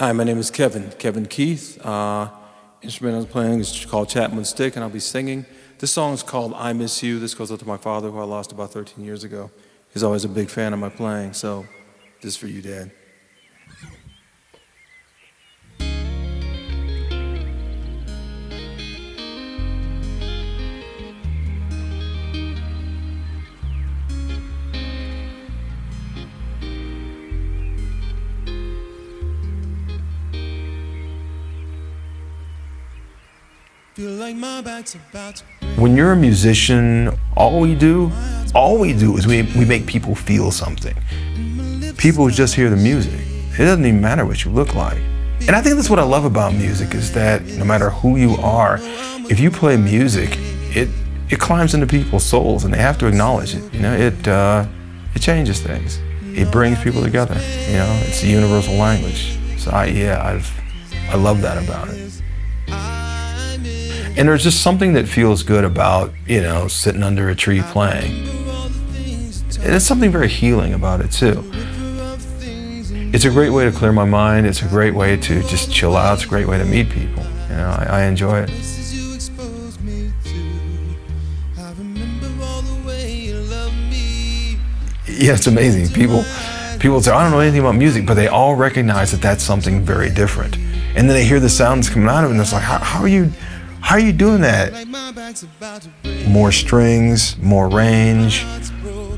Hi, my name is Kevin Keith. Instrument I'm playing is called Chapman Stick, and I'll be singing. This song is called I Miss You. This goes out to my father, who I lost about 13 years ago. He's always a big fan of my playing, so this is for you, Dad. When you're a musician, all we do is we make people feel something. People just hear the music. It doesn't even matter what you look like. And I think that's what I love about music, is that no matter who you are, if you play music, it climbs into people's souls, and they have to acknowledge it. You know, it changes things. It brings people together. You know, it's a universal language. So I love that about it. And there's just something that feels good about, you know, sitting under a tree playing. And there's something very healing about it too. It's a great way to clear my mind. It's a great way to just chill out. It's a great way to meet people. You know, I enjoy it. Yeah, it's amazing. People say, I don't know anything about music, but they all recognize that that's something very different. And then they hear the sounds coming out of it, and it's like, how are you doing that? More strings, more range,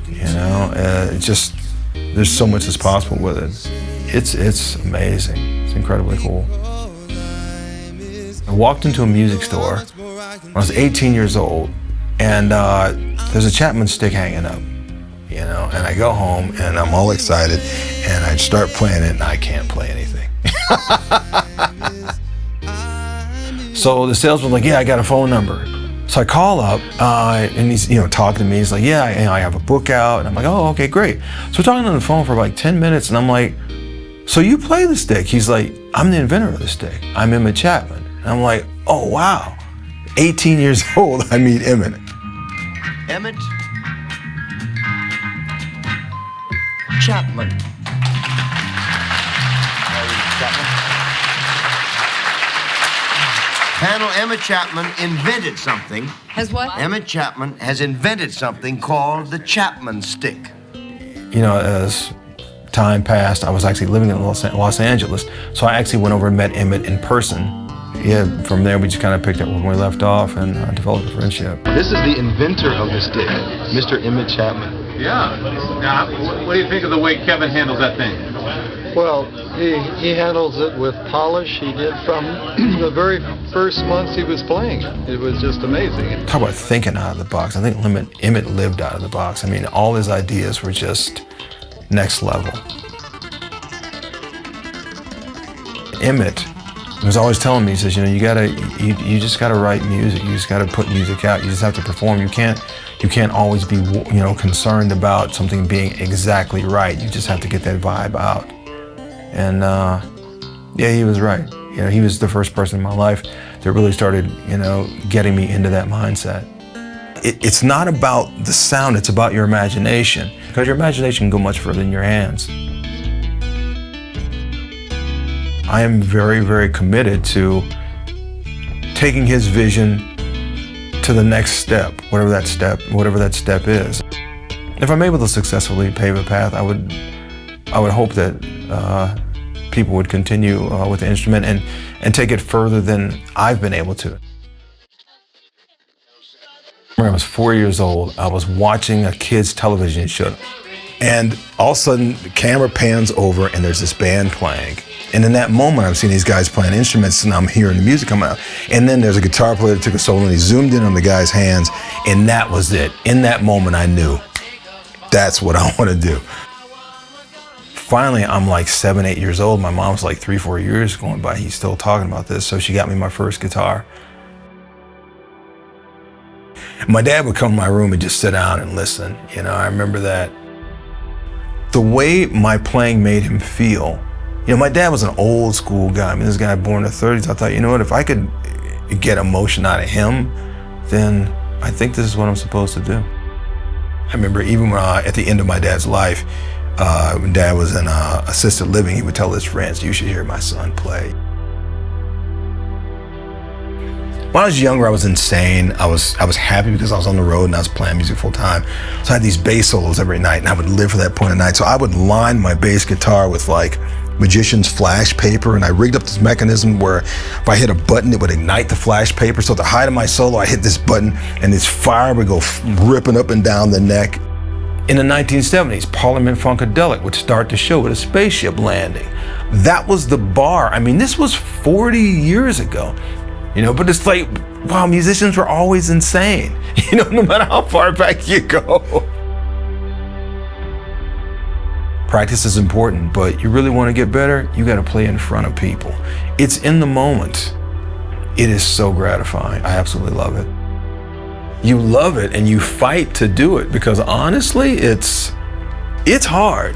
you know, just, there's so much that's possible with it. It's amazing. It's incredibly cool. I walked into a music store when I was 18 years old, and there's a Chapman stick hanging up, you know, and I go home and I'm all excited, and I start playing it, and I can't play anything. So the salesman's like, yeah, I got a phone number. So I call up, and he's, you know, talking to me. He's like, yeah, I have a book out. And I'm like, oh, okay, great. So we're talking on the phone for like 10 minutes, and I'm like, so you play the stick? He's like, I'm the inventor of the stick. I'm Emmett Chapman. And I'm like, oh, wow. 18 years old, I meet Emmett. Emmett Chapman. Panel, Emmett Chapman invented something. Has what? Emmett Chapman has invented something called the Chapman stick. You know, as time passed, I was actually living in Los Angeles, so I actually went over and met Emmett in person. Yeah, from there we just kind of picked up when we left off and developed a friendship. This is the inventor of the stick, Mr. Emmett Chapman. Yeah. Now, what do you think of the way Kevin handles that thing? Well, he handles it with polish. He did from the very first months he was playing. It was just amazing. Talk about thinking out of the box. I think Emmett lived out of the box. I mean, all his ideas were just next level. Emmett was always telling me, he says, you know, you just gotta write music. You just gotta put music out. You just have to perform. You can't always be, you know, concerned about something being exactly right. You just have to get that vibe out. And yeah, he was right. You know, he was the first person in my life that really started, you know, getting me into that mindset. It's not about the sound, it's about your imagination, because your imagination can go much further than your hands. I am very, very committed to taking his vision to the next step, whatever that step is. If I'm able to successfully pave a path, I would hope that people would continue with the instrument and take it further than I've been able to. When I was 4 years old, I was watching a kid's television show, and all of a sudden the camera pans over and there's this band playing. And in that moment, I'm seeing these guys playing instruments, and I'm hearing the music come out. And then there's a guitar player that took a solo, and he zoomed in on the guy's hands, and that was it. In that moment, I knew that's what I want to do. Finally, I'm like 7, 8 years old. My mom's like 3, 4 years going by. He's still talking about this. So she got me my first guitar. My dad would come to my room and just sit down and listen. You know, I remember that. The way my playing made him feel. You know, my dad was an old school guy. I mean, this guy born in the 30s. I thought, you know what, if I could get emotion out of him, then I think this is what I'm supposed to do. I remember even when at the end of my dad's life, When Dad was in assisted living, he would tell his friends, "You should hear my son play." When I was younger, I was insane. I was happy because I was on the road and I was playing music full time. So I had these bass solos every night, and I would live for that point of night. So I would line my bass guitar with like magician's flash paper, and I rigged up this mechanism where if I hit a button, it would ignite the flash paper. So at the height of my solo, I hit this button, and this fire would go ripping up and down the neck. In the 1970s, Parliament Funkadelic would start the show with a spaceship landing. That was the bar. I mean, this was 40 years ago. But it's like, wow, musicians were always insane, no matter how far back you go. Practice is important, but you really want to get better, you got to play in front of people. It's in the moment. It is so gratifying. I absolutely love it. You love it and you fight to do it because honestly, it's hard,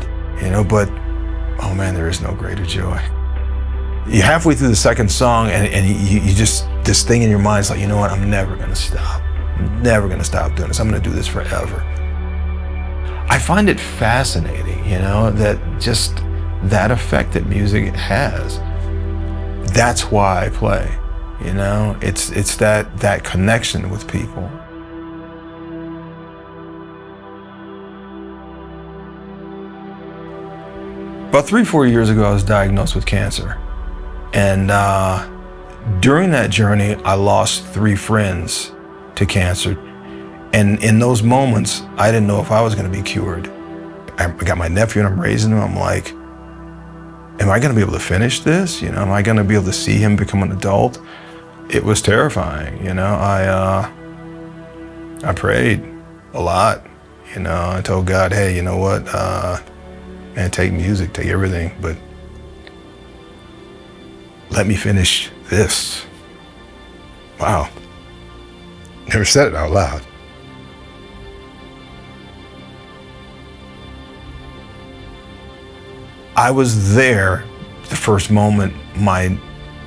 but oh man, there is no greater joy. You're halfway through the second song and you just, this thing in your mind is like, you know what, I'm never gonna stop. I'm never gonna stop doing this. I'm gonna do this forever. I find it fascinating, that just that effect that music has. That's why I play, it's that connection with people. About 3-4 years ago, I was diagnosed with cancer. And during that journey, I lost 3 friends to cancer. And in those moments, I didn't know if I was going to be cured. I got my nephew and I'm raising him. I'm like, am I going to be able to finish this? Am I going to be able to see him become an adult? It was terrifying. I prayed a lot. I told God, hey, you know what? Man, take music, take everything, but let me finish this. Wow. Never said it out loud. I was there the first moment my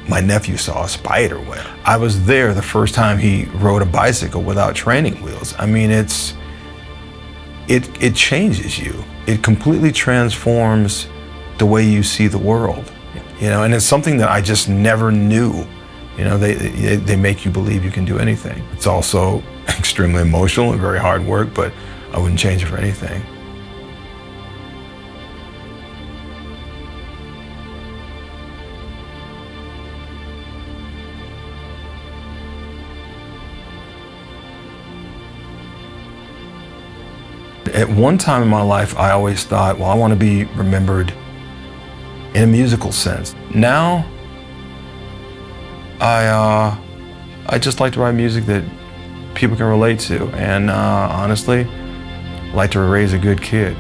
nephew saw a spider web. I was there the first time he rode a bicycle without training wheels. I mean, it changes you. It completely transforms the way you see the world. And it's something that I just never knew. They make you believe you can do anything. It's also extremely emotional and very hard work, but I wouldn't change it for anything. At one time in my life, I always thought, well, I want to be remembered in a musical sense. Now, I just like to write music that people can relate to, and honestly, like to raise a good kid.